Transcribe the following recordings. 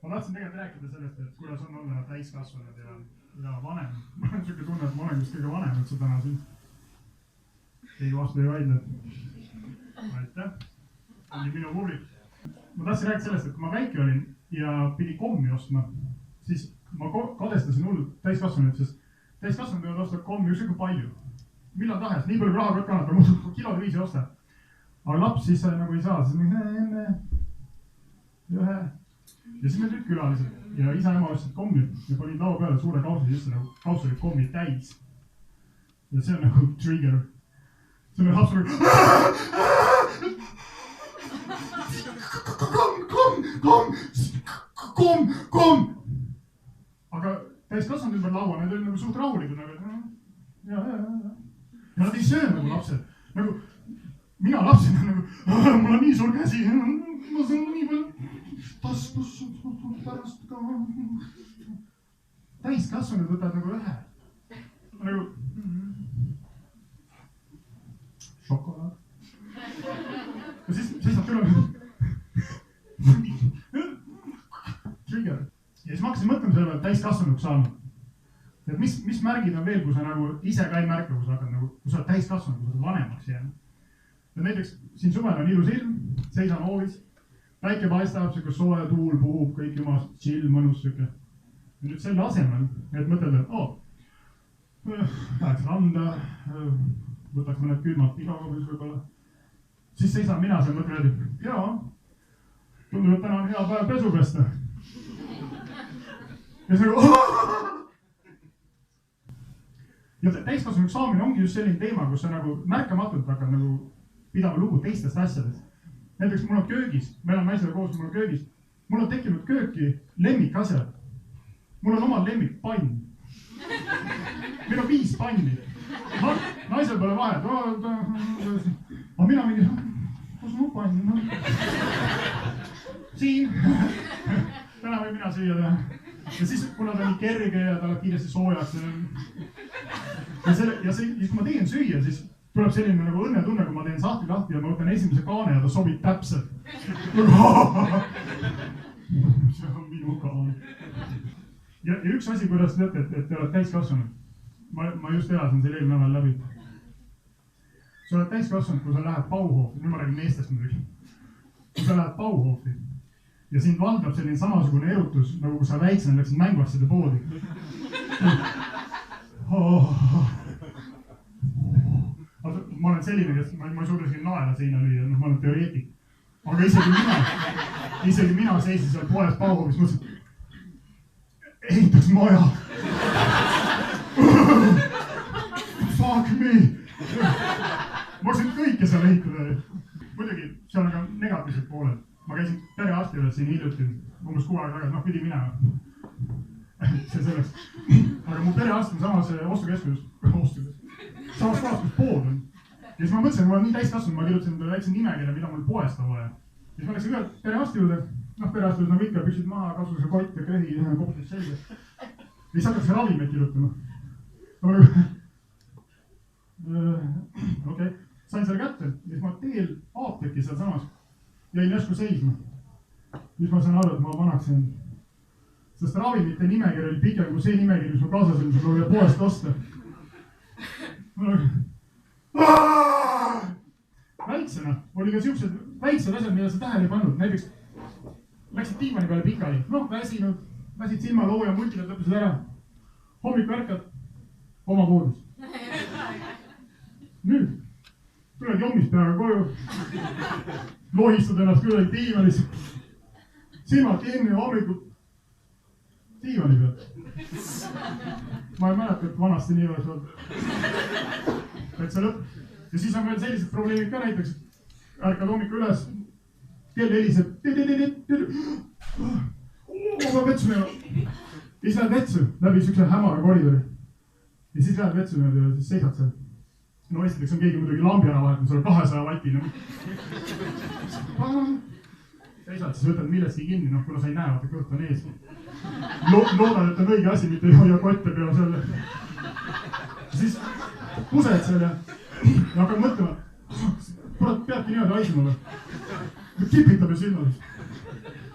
Ma tahtsin tegelikult rääkida sellest, et kuidas on olla täiskasvanud ja vanem. Ma olen siuke tunne, et ma olen vist kõige vanem üldse täna siin. Keegi vastu ei vaidle. Aitäh. Oli minu publik. Ma tahtsin rääkida sellest, et kui ma väike olin ja pidi kommi ostma, siis ma kadestasin hullult täiskasvanud, sest täiskasvanud võivad osta kommi ükskõik palju. Millal tahes, nii palju raha kannatab, muidu kilode viisi osta. Aga laps siis nagu ei saa, siis enne ühe. Ja siis me nüüd külalised ja isa ema ostsid kommi ja panid laua peale suure kausi sisse, nagu kaus oli kommi täis. Ja see on nagu trigger. See on laps nagu Komm! Aga täiskasvanud ümber laua, need olid nagu suht rahulikud. Ja nad ei söö nagu lapsed. Nagu mina lapsena nagu, mul on nii suur käsi, ma saan nii palju taskus pärast ka. Täiskasvanud võtavad nagu ühe. Nagu šokolaad. Ja siis nad tuleb trigger. Ja siis ma hakkasin mõtlema selle peale täiskasvanuks saanud. Et mis märgid on veel, kui sa nagu ise ka ei märka, kui sa hakkad nagu, kui sa oled täiskasvanud, kui sa oled vanemaks jäänud. Ja näiteks siin suvel on ilus ilm, seisan hoovis, päike paistab, siuke soe tuul puhub, kõik jumas chill, mõnus siuke. Ja nüüd selle asemel, et mõtelda, et läheks randa, võtaks mõned külmad igakobis võib-olla. Siis seisan mina seal mõtlen, et jaa, tundub, et täna on hea päev pesu pesta. Ja see ja täiskasvanuks saamine ongi just selline teema, kus sa nagu märkamatult hakkad nagu pidama lugu teistest asjadest. Näiteks mul on köögis, meil on naisele koos, mul on köögis. Mul on tekkinud kööki lemmikasjad. Mul on oma lemmikpann. Meil on 5 panni. Naisel pole vahet. Aga mina mingi, kus mu pann? Siin. Täna või mina süüa teha. Ja siis, kuna ta nii kerge ja ta kiiresti soojaks. Ja kui ma teen süüa, siis tuleb selline nagu õnnetunne, kui ma teen sahtli lahti ja ma võtan esimese kaane ja ta sobib täpselt. See on minu kaane. Ja üks asi, kuidas teate, et te oled täiskasvanud. Ma just elasin selle eelmine nädal läbi. Sa oled täiskasvanud, kui sa lähed Bauhofi, nüüd ma räägin meestest muidugi. Kui sa lähed Bauhofi ja sind valdab selline samasugune erutus, nagu kui sa väiksena läksid mänguasjade poodi. Ma olen selline, kes ma ei suuda siin naela seina lüüa, ma olen teoreetik. Aga isegi mina seisin seal poes Bauhofis, mõtlesin, ehitaks maja. Fuck me. Ma võiksin kõike seal ehitada. Muidugi, seal on ka negatiivsed pooled. Ma käisin perearsti juures siin hiljuti, umbes 6 aega tagasi, pidi minema. See selleks. Aga mu perearst on samas ostukeskuses. Samas kohas, kus pood on. Ja siis ma mõtlesin, ma olen nii täiskasvanud, ma kirjutasin talle väikse nimekirja, mida mul poest on vaja. Ja siis ma läksin ühelt perearsti juurde. Perearsti juurde nagu ikka, püksid maha, kasvuse kott ja köhi, kopsud selge. Ja siis hakkas ravimeid kirjutama. Okei, sain selle kätte. Ja siis ma teel apteeki seal samas. Jäin järsku seisma. Siis ma sain aru, et ma vanaksin. Sest ravimite nimekiri oli pikem kui see nimekiri, mis ma kaasasin, mis mul oli poest osta. Väiksena oli ka siuksed väiksed asjad, mida sa tähele ei pannud. Näiteks läksid diivani peale pikali. Väsinud, väsid silmaloo ja multid lõppesid ära. Hommik värkad oma voodis. Nüüd tuled jommis peaga koju. Lohistad ennast kuidagi diivanis. Silmad kinni ja hommikul diivani peal. Ma ei mäleta, et vanasti nii oleks olnud. Täitsa lõpp. Ja siis on veel sellised probleemid ka näiteks. Ärkad hommikul üles. Kell heliseb. Ma pean vetsu minema. Ja siis lähed vetsu läbi siukse hämara koridori. Ja siis lähed vetsu ja siis seisad seal. No esiteks on keegi muidugi lambi ära vahetanud, see on 200 vatine. Seisad, siis võtad millestki kinni, kuna sa ei näe, vaata kõht on ees. Loodan, et on õige asi, mitte ei hoia kotte pea selle. Siis pused seal ja hakkad mõtlema, kurat, peabki niimoodi haisema või? kipitab ju silmad.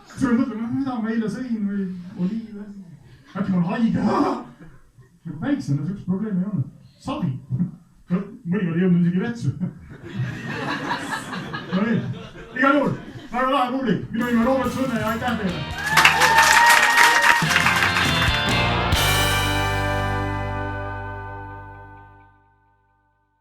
siis ma mõtlen, mida ma eile sõin või oliive. äkki ma olen haige. nagu väiksena siukest probleemi ei olnud. savi. mõnikord ei jõudnud isegi vetsu. no nii, igal juhul väga lahe publik, minu nimi on Robert Sõnne ja aitäh teile.